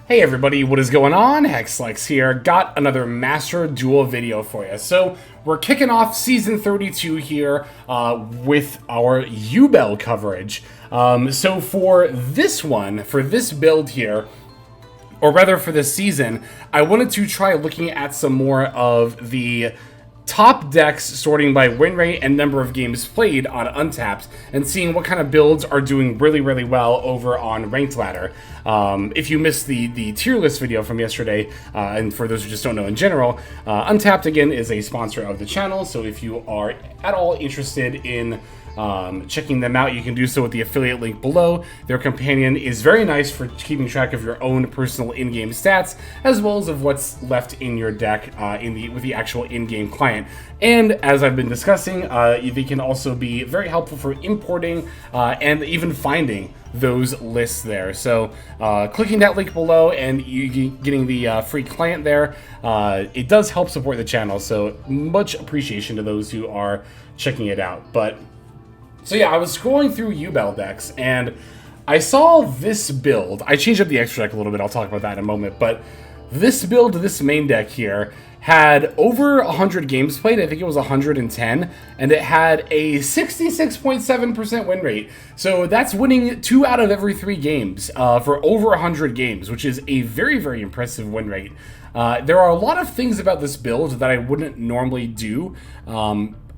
Hey everybody, what is going on? Hexlex here. Got another Master Duel video for you. So we're kicking off Season 32 here with our Yubel coverage. So for this one, for this build here, or rather for this season, I wanted to try looking at some more of the top decks sorting by win rate and number of games played on Untapped and seeing what kind of builds are doing really well over on Ranked Ladder. If you missed the tier list video from yesterday, and for those who just don't know in general, Untapped again is a sponsor of the channel, so if you are at all interested in checking them out, you can do so with the affiliate link below. Their companion is very nice for keeping track of your own personal in-game stats, as well as of what's left in your deck with the actual in-game client. And as I've been discussing, they can also be very helpful for importing and even finding those lists there. So clicking that link below and you getting the free client there, it does help support the channel. So much appreciation to those who are checking it out. So yeah, I was scrolling through Yubel decks, and I saw this build. I changed up the extra deck a little bit, I'll talk about that in a moment, but this build, this main deck here, had over 100 games played. I think it was 110, and it had a 66.7% win rate. So that's winning 2 out of every 3 games for over 100 games, which is a very impressive win rate. There are a lot of things about this build that I wouldn't normally do,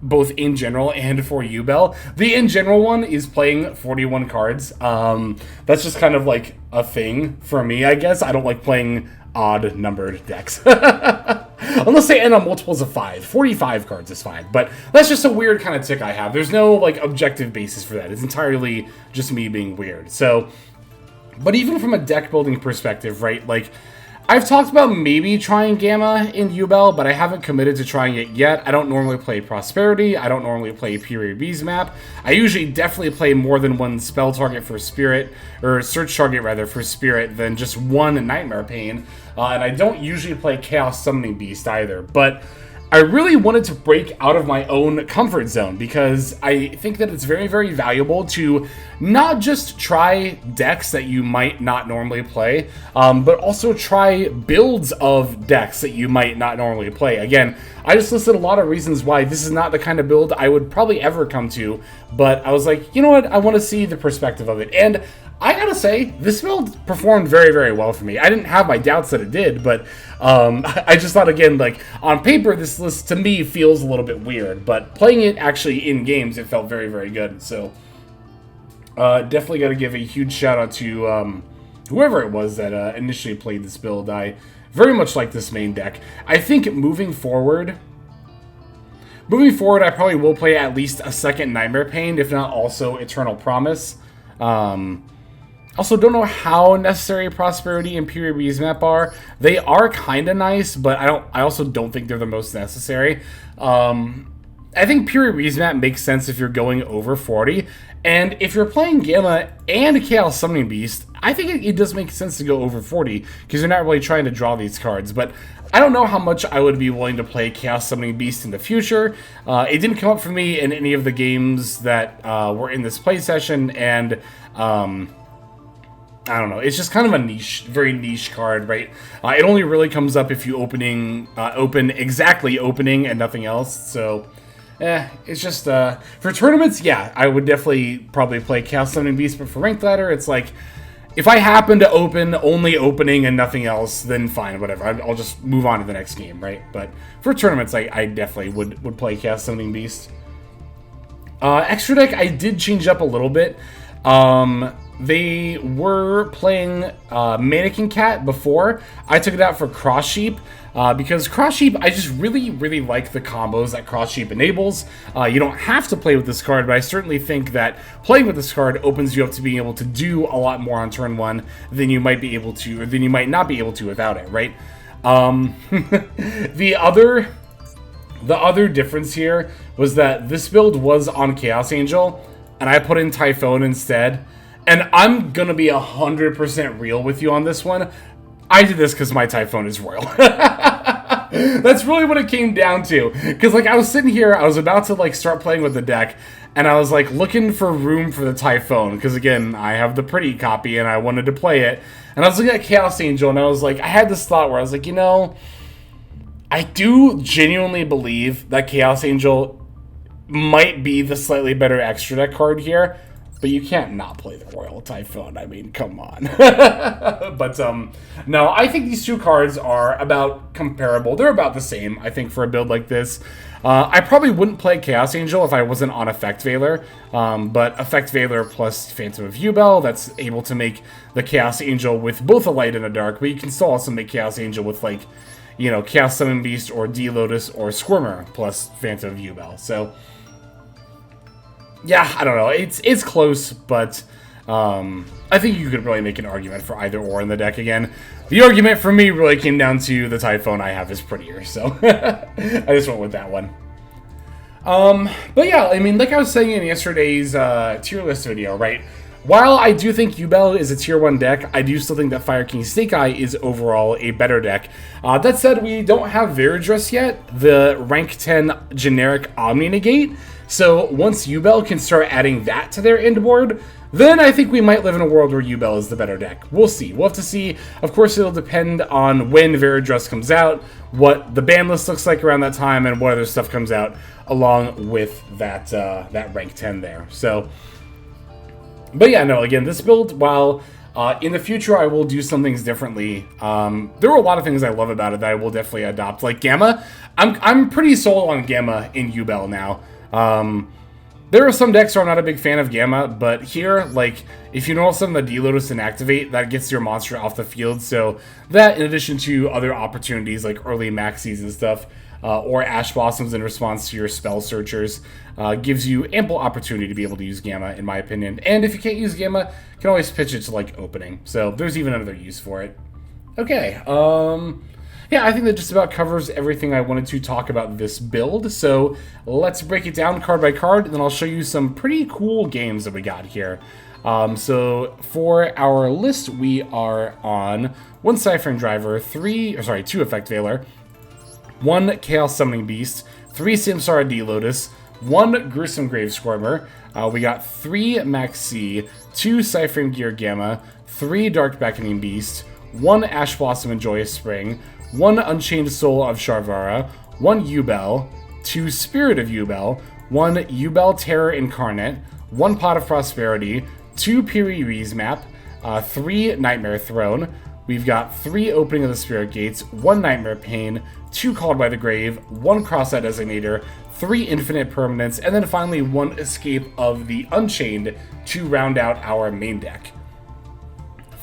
both in general and for Yubel. The in general one is playing 41 cards. That's just kind of like a thing for me, I guess. I don't like playing odd numbered decks. Unless they end on multiples of 5. 45 cards is fine, but that's just a weird kind of tick I have. There's no like objective basis for that. It's entirely just me being weird. So, but even from a deck building perspective, right, like, I've talked about maybe trying Gamma in Yubel, but I haven't committed to trying it yet. I don't normally play Prosperity. I don't normally play Period Bees map. I usually definitely play more than one spell target for Spirit, or search target rather for Spirit, than just one Nightmare Pain. And I don't usually play Chaos Summoning Beast either, but I really wanted to break out of my own comfort zone because I think that it's very valuable to not just try decks that you might not normally play, but also try builds of decks that you might not normally play. Again, I just listed a lot of reasons why this is not the kind of build I would probably ever come to, but I was like, you know what, I want to see the perspective of it. And I gotta say, this build performed very well for me. I didn't have my doubts that it did, but I just thought, again, like, on paper, this list to me feels a little bit weird, but playing it actually in games, it felt very good. So, definitely gotta give a huge shout out to whoever it was that initially played this build. I very much like this main deck. I think moving forward, I probably will play at least a second Nightmare Pain, if not also Eternal Promise. Also, don't know how necessary Prosperity and Period Bees map are. They are kind of nice, but I also don't think they're the most necessary. I think Period Bees map makes sense if you're going over 40, and if you're playing Gamma and Chaos Summoning Beast, I think it does make sense to go over 40 because you're not really trying to draw these cards. But I don't know how much I would be willing to play Chaos Summoning Beast in the future. It didn't come up for me in any of the games that were in this play session, and I don't know, it's just kind of a niche, very niche card, right? It only really comes up if you open opening and nothing else, so it's just, for tournaments, yeah, I would definitely probably play Chaos Summoning Beast, but for Ranked Ladder, it's like, if I happen to open only opening and nothing else, then fine, whatever, I'll just move on to the next game, right? But for tournaments, I definitely would play Chaos Summoning Beast. Extra deck, I did change up a little bit. They were playing Mannequin Cat before. I took it out for Cross Sheep because Cross Sheep, I just really like the combos that Cross Sheep enables. You don't have to play with this card, but I certainly think that playing with this card opens you up to being able to do a lot more on turn 1 than you might be able to, or than you might not be able to without it, right? The other difference here was that this build was on Chaos Angel, and I put in Typhon instead. And I'm gonna be 100% real with you on this one. I did this because my Typhon is royal. That's really what it came down to. Because, like, I was sitting here, I was about to, like, start playing with the deck, and I was, like, looking for room for the Typhon. Because, again, I have the pretty copy, and I wanted to play it. And I was looking at Chaos Angel, and I was like, I had this thought where I was like, you know, I do genuinely believe that Chaos Angel might be the slightly better extra deck card here. But you can't not play the Royal Typhon. I mean, come on. But, no, I think these two cards are about comparable. They're about the same, I think, for a build like this. I probably wouldn't play Chaos Angel if I wasn't on Effect Veiler. But Effect Veiler plus Phantom of Yubel, that's able to make the Chaos Angel with both a light and a dark. But you can still also make Chaos Angel with, like, you know, Chaos Summon Beast or D-Lotus or Squirmer plus Phantom of Yubel. So yeah, I don't know. It's close, but I think you could really make an argument for either or in the deck again. The argument for me really came down to the Typhon I have is prettier, so I just went with that one. But yeah, I mean, like I was saying in yesterday's tier list video, right? While I do think Yubel is a tier 1 deck, I do still think that Fire King Snake Eye is overall a better deck. That said, we don't have Veridress yet, the rank 10 generic Omni Negate. So once Yubel can start adding that to their end board, then I think we might live in a world where Yubel is the better deck. We'll see. We'll have to see. Of course, it'll depend on when Veridress comes out, what the ban list looks like around that time, and what other stuff comes out along with that that rank 10 there. So, but yeah, no, again, this build, while in the future I will do some things differently, there were a lot of things I love about it that I will definitely adopt. Like Gamma, I'm pretty sold on Gamma in Yubel now. There are some decks where I'm not a big fan of Gamma, but here, like, if you know some of the D-Lotus and activate, that gets your monster off the field, so that, in addition to other opportunities like early maxis and stuff, or Ash Blossoms in response to your Spell Searchers, gives you ample opportunity to be able to use Gamma, in my opinion. And if you can't use Gamma, you can always pitch it to, like, opening, so there's even another use for it. Okay, yeah, I think that just about covers everything I wanted to talk about this build, so let's break it down card by card, and then I'll show you some pretty cool games that we got here. So for our list, we are on 1 Cypher and Driver, 2 Effect Veiler, 1 Chaos Summoning Beast, 3 Samsara D-Lotus, 1 Gruesome Grave Squirmer, we got 3 Maxi, 2 Cyphering Gear Gamma, 3 Dark Beckoning Beast, 1 Ash Blossom and Joyous Spring, 1 Unchained Soul of Sharvara, 1 Yubel, 2 Spirit of Yubel, 1 Yubel Terror Incarnate, 1 Pot of Prosperity, 2 Piri Rees Map, 3 Nightmare Throne. We've got 3 Opening of the Spirit Gates, 1 Nightmare Pain, 2 Called by the Grave, 1 Cross-Out Designator, 3 Infinite Permanents, and then finally 1 Escape of the Unchained to round out our main deck.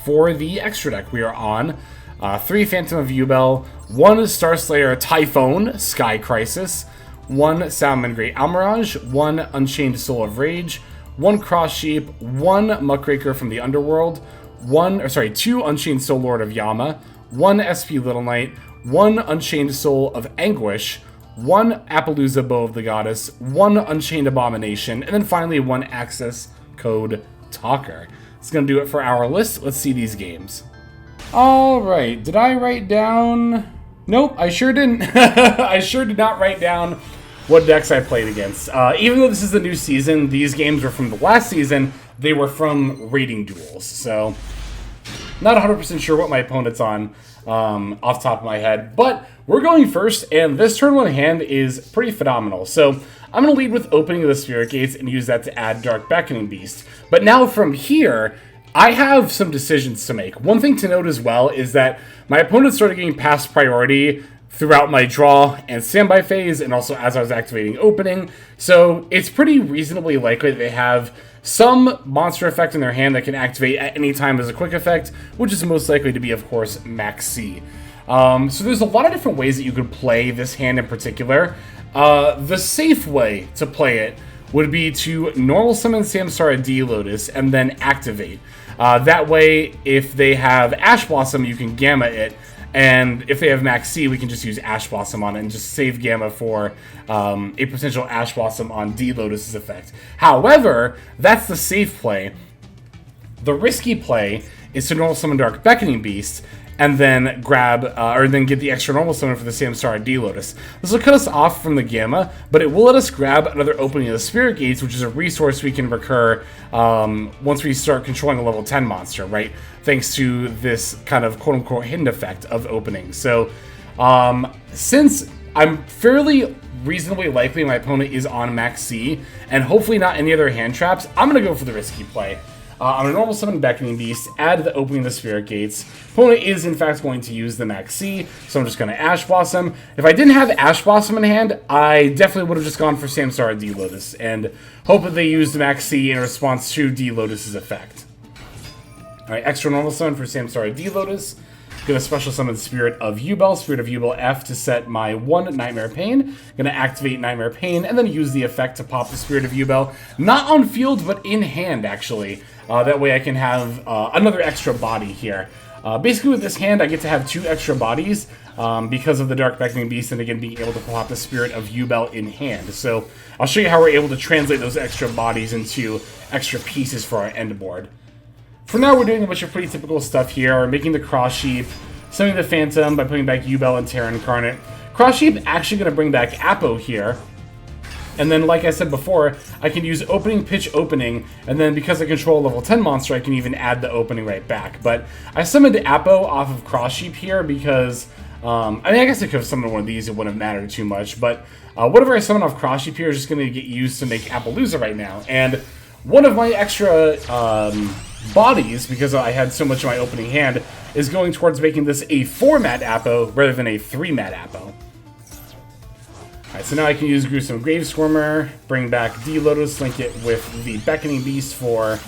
For the extra deck, we are on 3 Phantom of Yubel, 1 Starslayer Typhon, Sky Crisis, 1 Salmon Great Almirage, 1 Unchained Soul of Rage, 1 Cross Sheep, 1 Muckraker from the Underworld, 2 Unchained Soul Lord of Yama, 1 SP Little Knight, 1 Unchained Soul of Anguish, 1 Appaloosa Bow of the Goddess, 1 Unchained Abomination, and then finally 1 Access Code Talker. It's going to do it for our list. Let's see these games. Alright, did I write down... Nope, I sure didn't. I sure did not write down what decks I played against. Even though this is the new season, these games were from the last season, they were from rating duels. So, not 100% sure what my opponent's on off the top of my head. But we're going first, and this turn 1 hand is pretty phenomenal. So, I'm going to lead with Opening of the Spirit Gates and use that to add Dark Beckoning Beast. But now from here, I have some decisions to make. One thing to note as well is that my opponent started getting past priority throughout my draw and standby phase, and also as I was activating opening. So it's pretty reasonably likely that they have some monster effect in their hand that can activate at any time as a quick effect, which is most likely to be, of course, Max C. So there's a lot of different ways that you could play this hand in particular. The safe way to play it would be to normal summon Samsara D-Lotus and then activate. That way, if they have Ash Blossom, you can Gamma it, and if they have Max C, we can just use Ash Blossom on it and just save Gamma for a potential Ash Blossom on D-Lotus's effect. However, that's the safe play. The risky play is to normal summon Dark Beckoning Beast, and then grab, or then get the extra normal summon for the Samsara D-Lotus. This will cut us off from the Gamma, but it will let us grab another opening of the Spirit Gates, which is a resource we can recur once we start controlling a level 10 monster, right? Thanks to this kind of quote-unquote hidden effect of opening. So, since I'm fairly reasonably likely my opponent is on max C, and hopefully not any other hand traps, I'm going to go for the risky play. I'm going to normal summon Beckoning Beast, add the opening of the Spirit Gates. Opponent is in fact going to use the max C, so I'm just going to Ash Blossom. If I didn't have Ash Blossom in hand, I definitely would have just gone for Samsara D-Lotus, and hope that they use the max C in response to D-Lotus's effect. Alright, extra normal summon for Samsara D-Lotus. Gonna special summon Spirit of Yubel F to set my 1 Nightmare Pain. Gonna activate Nightmare Pain and then use the effect to pop the Spirit of Yubel. Not on field, but in hand, actually. That way I can have another extra body here. Basically with this hand, I get to have 2 extra bodies because of the Dark Beckoning Beast, and again, being able to pop the Spirit of Yubel in hand. So I'll show you how we're able to translate those extra bodies into extra pieces for our end board. For now, we're doing a bunch of pretty typical stuff here. We're making the Cross Sheep, summoning the Phantom by putting back Yubel and Terra Incarnate. Cross Sheep actually going to bring back Apo here. And then, like I said before, I can use Opening, Pitch, Opening, and then because I control a level 10 monster, I can even add the Opening right back. But I summoned Apo off of Cross Sheep here because, I mean, I guess I could have summoned one of these, it wouldn't have mattered too much, but whatever I summon off Cross Sheep here is just going to get used to make Appaloosa right now. And one of my extra bodies, because I had so much in my opening hand, is going towards making this a 4-mat Apo rather than a 3-mat Apo. Alright, so now I can use Gruesome Graveswarmer, bring back D-Lotus, link it with the Beckoning Beast for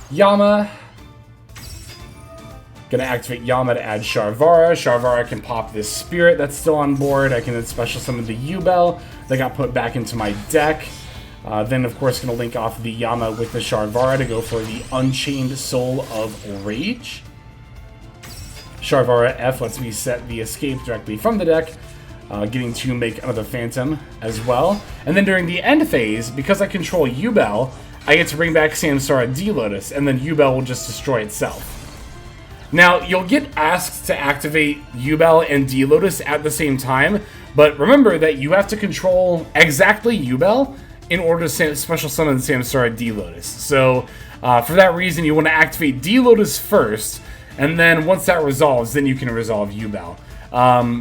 Yama. Gonna activate Yama to add Sharvara. Sharvara can pop this Spirit that's still on board. I can then special summon the Yubel that got put back into my deck. Then, of course, going to link off the Yama with the Sharvara to go for the Unchained Soul of Rage. Sharvara F lets me set the Escape directly from the deck, getting to make another Phantom as well. And then during the end phase, because I control Yubel, I get to bring back Samsara D-Lotus, and then Yubel will just destroy itself. Now, you'll get asked to activate Yubel and D-Lotus at the same time, but remember that you have to control exactly Yubel in order to special summon Samsara D-Lotus. So, for that reason, you want to activate D-Lotus first, and then once that resolves, then you can resolve Yubel.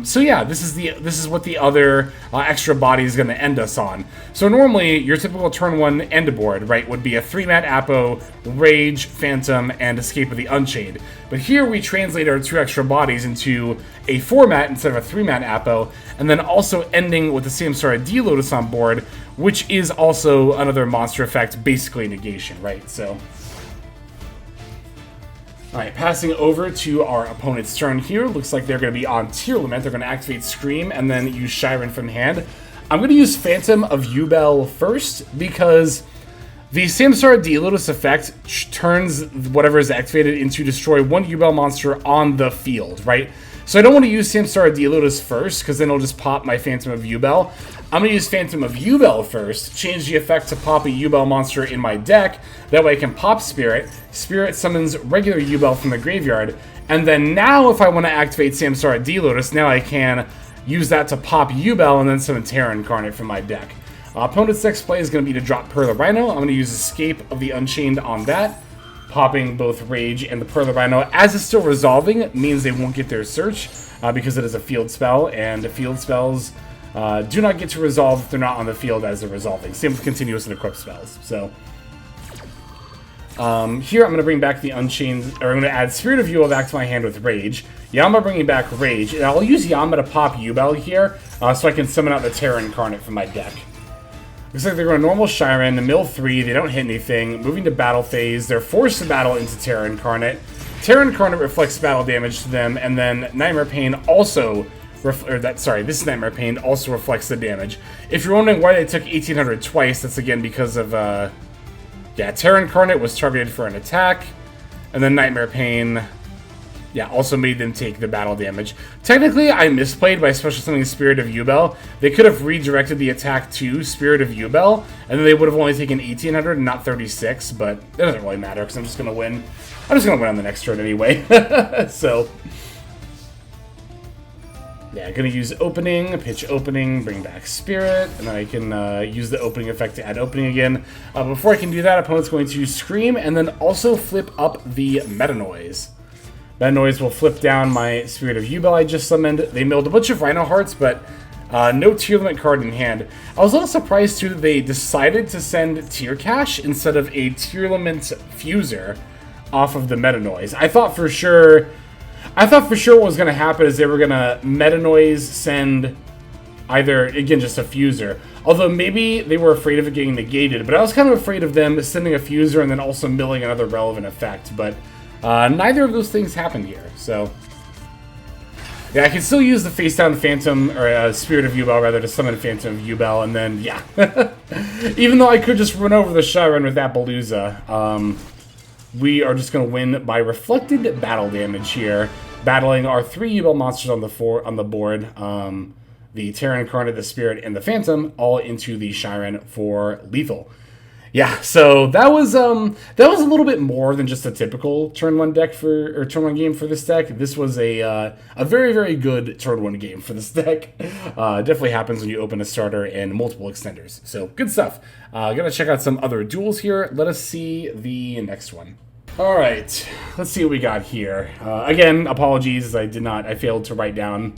So yeah, this is what the other extra body is going to end us on. So normally, your typical turn 1 end board, right, would be a 3-mat Apo, Rage, Phantom, and Escape of the Unchained. But here we translate our 2 extra bodies into a 4-mat instead of a 3-mat Apo, and then also ending with the Samsara D-Lotus on board, which is also another monster effect, basically negation, right? So, alright, passing over to our opponent's turn here. Looks like they're going to be on Tearlament. They're going to activate Scream and then use Shiren from hand. I'm going to use Phantom of Yubel first because the Samsara D-Lotus effect turns whatever is activated into destroy 1 Yubel monster on the field, right? So I don't want to use Samsara D-Lotus first, because then it'll just pop my Phantom of Yubel. I'm going to use Phantom of Yubel first, change the effect to pop a Yubel monster in my deck. That way I can pop Spirit. Spirit summons regular Yubel from the graveyard. And then now if I want to activate Samsara D-Lotus, now I can use that to pop Yubel and then summon Terra Incarnate from my deck. Opponent's next play is going to be to drop Per the Rhino. I'm going to use Escape of the Unchained on that, popping both Rage and the Per the Rhino. As it's still resolving, it means they won't get their search because it is a field spell, and field spells do not get to resolve if they're not on the field as they're resolving. Same with continuous and equip spells. So here I'm going to bring back the Unchained, or I'm going to add Spirit of Yubel back to my hand with Rage. Yama bringing back Rage, and I'll use Yama to pop Yubel here so I can summon out the Terra Incarnate from my deck. Looks like they're going to normal Shiren, the mill 3, they don't hit anything. Moving to battle phase, they're forced to battle into Terra Incarnate. Terra Incarnate reflects battle damage to them, and then Nightmare Pain also, this Nightmare Pain also reflects the damage. If you're wondering why they took 1800 twice, that's again because of, Terra Incarnate was targeted for an attack, and then Nightmare Pain, also made them take the battle damage. Technically, I misplayed by special summoning Spirit of Yubel. They could have redirected the attack to Spirit of Yubel, and then they would have only taken 1800 and not 36, but it doesn't really matter, because I'm just going to win. I'm just going to win on the next turn anyway. So, Yeah, gonna use opening, pitch opening, bring back spirit, and then I can use the opening effect to add opening again. Before I can do that, opponent's going to scream and then also flip up the Meta Noise. Meta Noise will flip down my Spirit of Yubel I just summoned. They milled a bunch of Rhino Hearts, but no tier limit card in hand. I was a little surprised too that they decided to send Tier Cash instead of a tier limit Fuser off of the Meta Noise. I thought for sure what was going to happen is they were going to Meta Noise send either, again, just a Fuser. Although maybe they were afraid of it getting negated, but I was kind of afraid of them sending a Fuser and then also milling another relevant effect. But neither of those things happened here, so... Yeah, I can still use the face down Phantom, or Spirit of Yubel, rather, to summon Phantom of Yubel, and then, yeah. Even though I could just run over the Shyren with that Appaloosa, we are just going to win by reflected battle damage here, battling our 3 Yubel monsters on the board, the Terra Incarnate, the Spirit, and the Phantom, all into the Shyren for lethal. Yeah, so that was a little bit more than just a typical turn 1 deck or turn 1 game for this deck. This was a very, very good turn 1 game for this deck. Definitely happens when you open a starter and multiple extenders. So good stuff. Gonna check out some other duels here. Let us see the next one. All right, let's see what we got here. Again, apologies, I failed to write down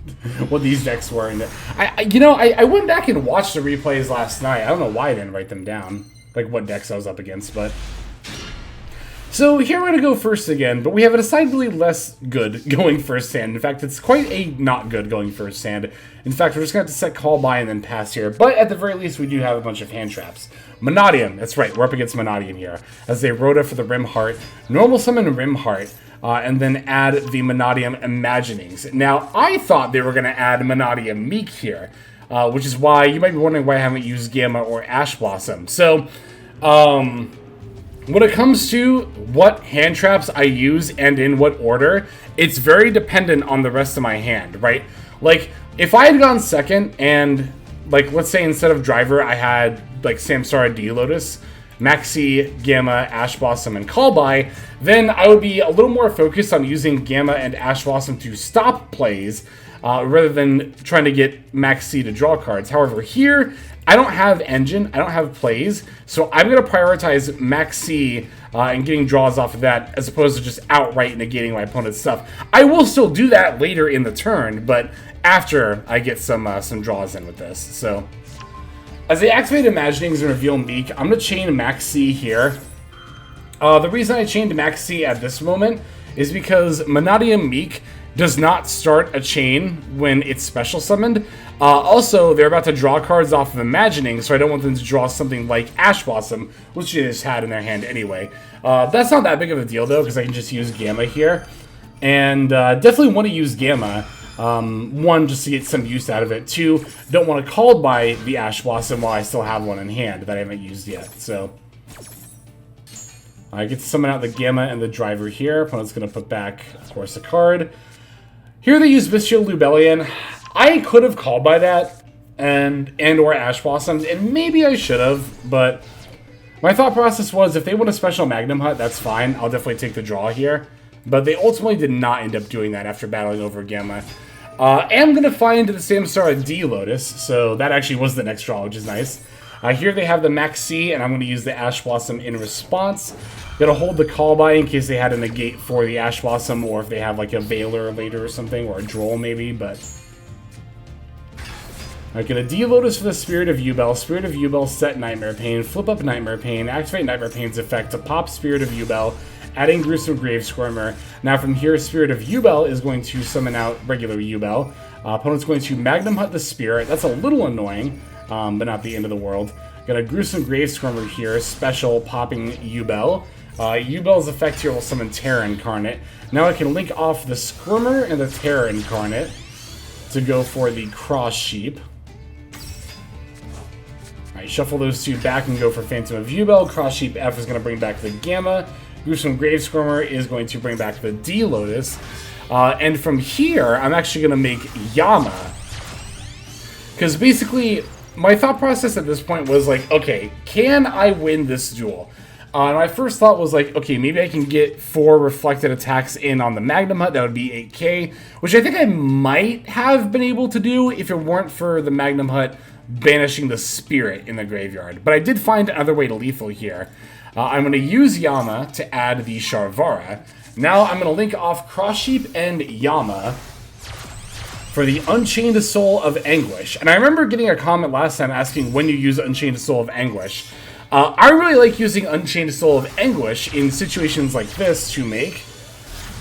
what these decks were. And I went back and watched the replays last night. I don't know why I didn't write them down, like what decks I was up against, but... So here we're going to go first again, but we have a decidedly less good going first hand. In fact, it's quite a not good going first hand. In fact, we're just going to have to set call by and then pass here, but at the very least, we do have a bunch of hand traps. Mannadium, that's right, we're up against Mannadium here. As they Rhoda for the Rim Heart, normal summon Rim Heart, and then add the Mannadium Imaginings. Now, I thought they were going to add Mannadium Meek here, which is why you might be wondering why I haven't used Gamma or Ash Blossom. So, when it comes to what hand traps I use and in what order, it's very dependent on the rest of my hand, right? Like, if I had gone second and, like, let's say instead of Driver, I had, like, Samsara D-Lotus, Maxi, Gamma, Ash Blossom, and Callby, then I would be a little more focused on using Gamma and Ash Blossom to stop plays, rather than trying to get Maxi to draw cards. However, here, I don't have engine, I don't have plays, so I'm going to prioritize Maxi and getting draws off of that as opposed to just outright negating my opponent's stuff. I will still do that later in the turn, but after I get some draws in with this. So, as they activate Imaginings and reveal Meek, I'm going to chain Maxi here. The reason I chained Maxi at this moment is because Mannadium Meek does not start a chain when it's special summoned. Also, they're about to draw cards off of Imagining, so I don't want them to draw something like Ash Blossom, which they just had in their hand anyway. That's not that big of a deal, though, because I can just use Gamma here. And definitely want to use Gamma. One, just to get some use out of it. Two, don't want to call by the Ash Blossom while I still have one in hand that I haven't used yet. So I get to summon out the Gamma and the Driver here. Opponent's going to put back, of course, a card. Here they use Bestial Lubellion. I could have called by that and or Ash Blossoms, and maybe I should have, but my thought process was if they want a special Magnum Hut, that's fine. I'll definitely take the draw here. But they ultimately did not end up doing that after battling over Gamma. I am going to find the Samsara D-Lotus, so that actually was the next draw, which is nice. Here they have the Maxi, and I'm going to use the Ash Blossom in response. Gonna hold the call by in case they had a negate for the Ash Blossom, or if they have like a Veiler later or something, or a Droll maybe, but... I'm gonna D-Lotus for the Spirit of Yubel. Spirit of Yubel, set Nightmare Pain, flip up Nightmare Pain, activate Nightmare Pain's effect to pop Spirit of Yubel, adding Gruesome Grave Squirmer. Now from here, Spirit of Yubel is going to summon out regular Yubel. Opponent's going to Magnum Hut the Spirit. That's a little annoying, but not the end of the world. Got a Gruesome Grave Squirmer here, special popping Yubel. Yubel's effect here will summon Terra Incarnate. Now I can link off the Squirmer and the Terra Incarnate to go for the Cross Sheep. Alright, shuffle those two back and go for Phantom of Yubel. Cross Sheep F is going to bring back the Gamma. Gruesome Grave Squirmer is going to bring back the D-Lotus. And from here, I'm actually going to make Yama. Because basically, my thought process at this point was like, okay, can I win this duel? My first thought was like, okay, maybe I can get 4 reflected attacks in on the Magnum Hut. That would be 8k, which I think I might have been able to do if it weren't for the Magnum Hut banishing the spirit in the graveyard. But I did find another way to lethal here. I'm going to use Yama to add the Sharvara. Now I'm going to link off Cross Sheep and Yama for the Unchained Soul of Anguish. And I remember getting a comment last time asking when you use Unchained Soul of Anguish. I really like using Unchained Soul of Anguish in situations like this to make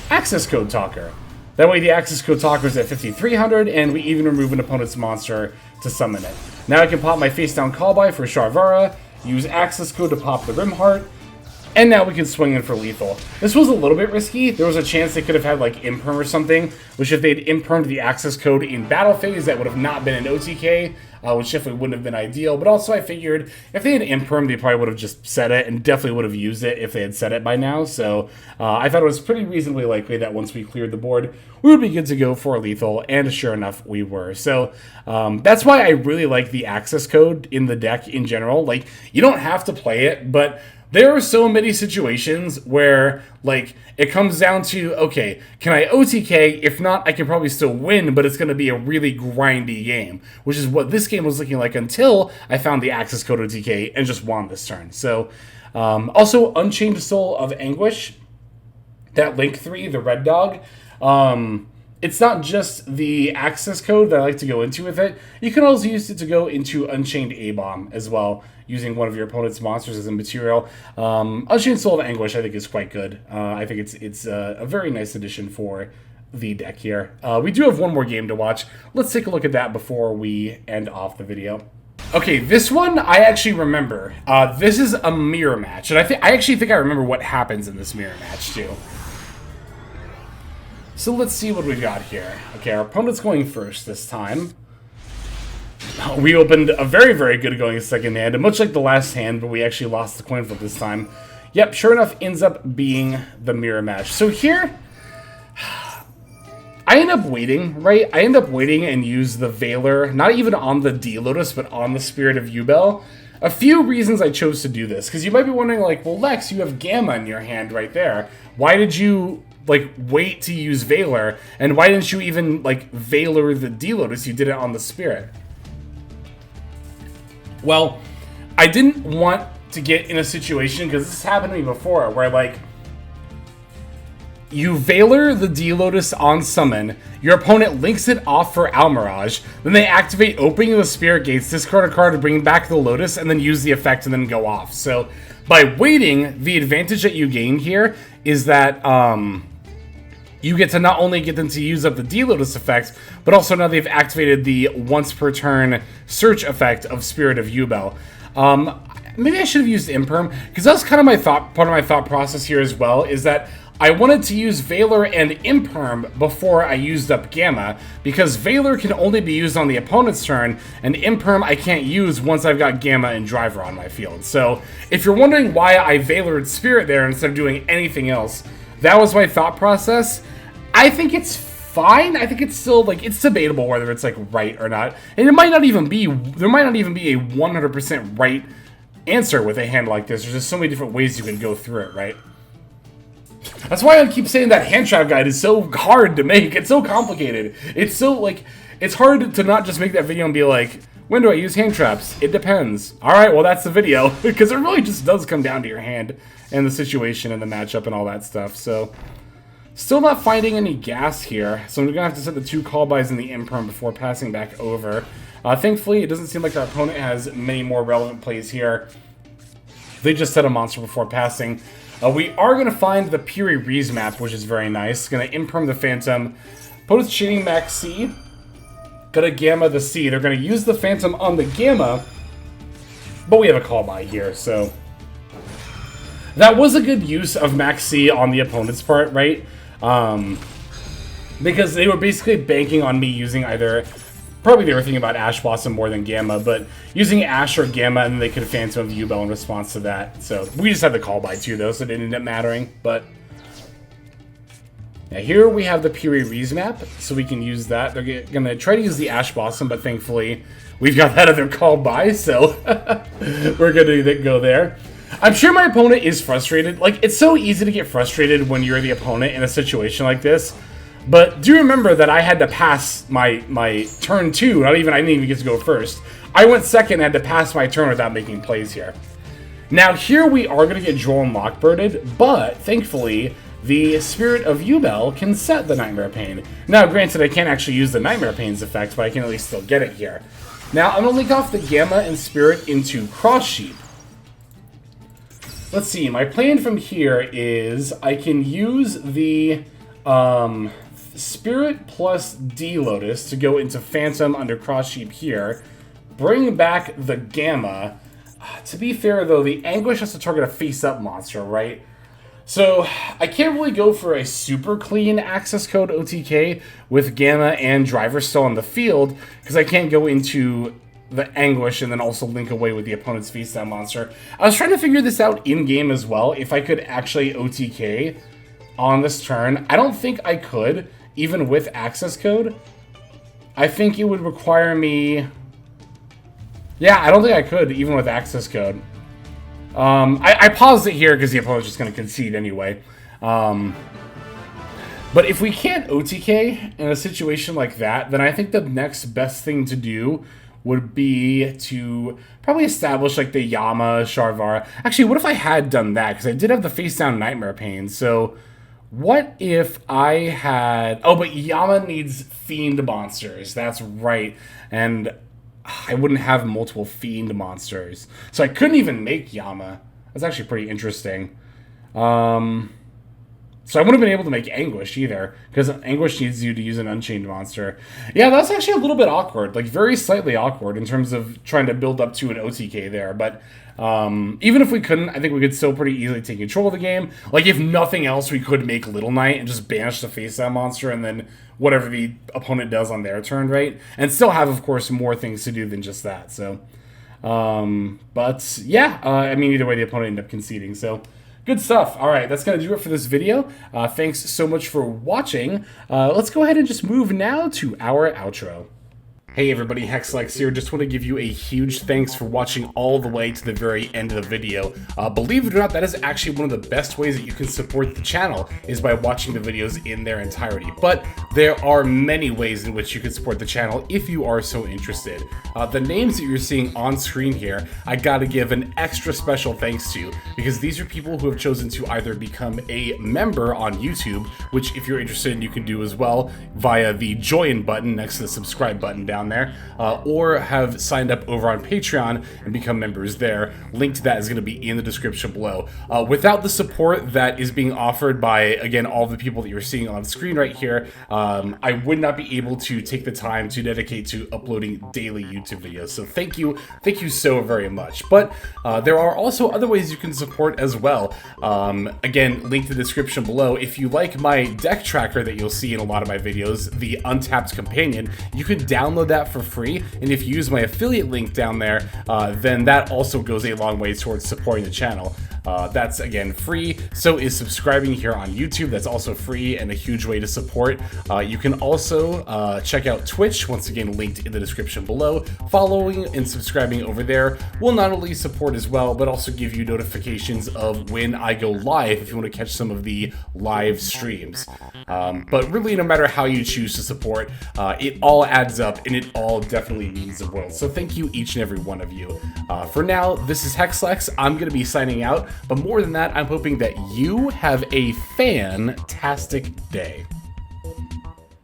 Access Code Talker. That way the Access Code Talker is at 5300, and we even remove an opponent's monster to summon it. Now I can pop my face down Callby for Sharvara, use Access Code to pop the Rimheart, and now we can swing in for lethal. This was a little bit risky. There was a chance they could have had like Imperm or something, which if they'd Impermed the Access Code in battle phase, that would have not been an OTK, which definitely wouldn't have been ideal. But also I figured if they had Impermed, they probably would have just set it, and definitely would have used it if they had set it by now. So I thought it was pretty reasonably likely that once we cleared the board, we would be good to go for lethal, and sure enough, we were. So that's why I really like the Access Code in the deck in general. Like, you don't have to play it, but there are so many situations where, like, it comes down to, okay, can I OTK? If not, I can probably still win, but it's going to be a really grindy game, which is what this game was looking like until I found the Access Code OTK and just won this turn. So, also, Unchained Soul of Anguish, that Link 3, the red dog, it's not just the access code that I like to go into with it. You can also use it to go into Unchained A-Bomb as well, using one of your opponent's monsters as a material. Unchained Soul of Anguish, I think, is quite good. I think it's a very nice addition for the deck here. We do have one more game to watch. Let's take a look at that before we end off the video. Okay, this one I actually remember. This is a mirror match, and I actually think I remember what happens in this mirror match too. So let's see what we've got here. Okay, our opponent's going first this time. We opened a very, very good going second hand, and much like the last hand, but we actually lost the coin flip this time. Yep, sure enough, ends up being the mirror match. So here, I end up waiting, right? I end up waiting and use the Veiler, not even on the D-Lotus, but on the Spirit of Yubel. A few reasons I chose to do this, because you might be wondering, like, well, Lex, you have Gamma in your hand right there. Why did you, like, wait to use Veiler? And why didn't you even, like, Veiler the D-Lotus? You did it on the Spirit. Well, I didn't want to get in a situation, because this happened to me before, where, like, you Veiler the D-Lotus on summon, your opponent links it off for Almirage, then they activate Opening the Spirit Gates, discard a card to bring back the Lotus, and then use the effect and then go off. So, by waiting, the advantage that you gain here is that, you get to not only get them to use up the D-Lotus effect, but also now they've activated the once per turn search effect of Spirit of Yubel. Maybe I should have used Imperm, because that was kind of part of my thought process here as well, is that I wanted to use Veiler and Imperm before I used up Gamma, because Veiler can only be used on the opponent's turn, and Imperm I can't use once I've got Gamma and Driver on my field. So, if you're wondering why I Veilered Spirit there instead of doing anything else, that was my thought process. I think it's fine. I think it's still, like, it's debatable whether it's, like, right or not. And it might not even be, there might not even be a 100% right answer with a hand like this. There's just so many different ways you can go through it, right? That's why I keep saying that hand trap guide is so hard to make. It's so complicated. It's so, like, it's hard to not just make that video and be like, when do I use hand traps? It depends. Alright, well, that's the video. Because it really just does come down to your hand and the situation and the matchup and all that stuff. So, still not finding any gas here. So I'm going to have to set the 2 call-bys in the Imperm before passing back over. Thankfully, it doesn't seem like our opponent has many more relevant plays here. They just set a monster before passing. We are going to find the Puri Rees map, which is very nice. Going to Imperm the Phantom. Opponent's chaining Max C. Going to Gamma the C. They're going to use the Phantom on the Gamma. But we have a call-by here, so that was a good use of Max C on the opponent's part, right? Because they were basically banking on me using either, probably they were thinking about Ash Blossom more than Gamma, but using Ash or Gamma, and then they could Phantom of Yubel in response to that. So we just had the call by too, though, so it didn't end up mattering. But now here we have the Puri Rees map, so we can use that. They're gonna try to use the Ash Blossom, but thankfully we've got that other call by, so we're gonna go there. I'm sure my opponent is frustrated. Like, it's so easy to get frustrated when you're the opponent in a situation like this. But do remember that I had to pass my turn 2. I didn't even get to go first. I went second and had to pass my turn without making plays here. Now, here we are going to get Droll and Lockbirded, but thankfully, the Spirit of Yubel can set the Nightmare Pain. Now, granted, I can't actually use the Nightmare Pain's effect, but I can at least still get it here. Now, I'm going to link off the Gamma and Spirit into Cross Sheep. Let's see, my plan from here is I can use the Spirit plus D-Lotus to go into Phantom under Cross Sheep here, bring back the Gamma. To be fair, though, the Anguish has to target a face-up monster, right? So, I can't really go for a super clean access code OTK with Gamma and Driver still on the field, because I can't go into the Anguish and then also link away with the opponent's face-down monster. I was trying to figure this out in-game as well, if I could actually OTK on this turn. I don't think I could, even with access code. I think it would require me... Yeah, I don't think I could, even with access code. I paused it here because the opponent's just going to concede anyway. But if we can't OTK in a situation like that, then I think the next best thing to do would be to probably establish like the Yama, Sharvara. Actually, what if I had done that? Because I did have the face down Nightmare Pain. So what if I had... Oh, but Yama needs Fiend monsters. That's right. And I wouldn't have multiple Fiend monsters. So I couldn't even make Yama. That's actually pretty interesting. So I wouldn't have been able to make Anguish either, because Anguish needs you to use an Unchained monster. Yeah, that's actually a little bit awkward, like very slightly awkward in terms of trying to build up to an OTK there. But even if we couldn't, I think we could still pretty easily take control of the game. Like, if nothing else, we could make Little Knight and just banish the face-down monster and then whatever the opponent does on their turn, right? And still have, of course, more things to do than just that. So, but yeah, I mean, either way, the opponent ended up conceding. So, good stuff. All right, that's going to do it for this video. Thanks so much for watching. Let's go ahead and just move now to our outro. Hey everybody, Hexlex here. Just want to give you a huge thanks for watching all the way to the very end of the video. Believe it or not, that is actually one of the best ways that you can support the channel, is by watching the videos in their entirety. But there are many ways in which you can support the channel if you are so interested. The names that you're seeing on screen here, I gotta give an extra special thanks to, because these are people who have chosen to either become a member on YouTube, which if you're interested you can do as well via the join button next to the subscribe button down there, or have signed up over on Patreon and become members there. Link to that is going to be in the description below. Without the support that is being offered by, again, all the people that you're seeing on screen right here, I would not be able to take the time to dedicate to uploading daily YouTube videos. So thank you so very much. But there are also other ways you can support as well. Again, link to the description below. If you like my deck tracker that you'll see in a lot of my videos, the Untapped Companion, you can download that for free, and if you use my affiliate link down there, then that also goes a long way towards supporting the channel. That's, again, free. So is subscribing here on YouTube. That's also free and a huge way to support. You can also check out Twitch, once again linked in the description below. Following and subscribing over there will not only support as well, but also give you notifications of when I go live if you want to catch some of the live streams. But really, no matter how you choose to support, it all adds up and it all definitely means the world. So thank you, each and every one of you. For now, this is Hexlex. I'm going to be signing out. But more than that, I'm hoping that you have a fantastic day.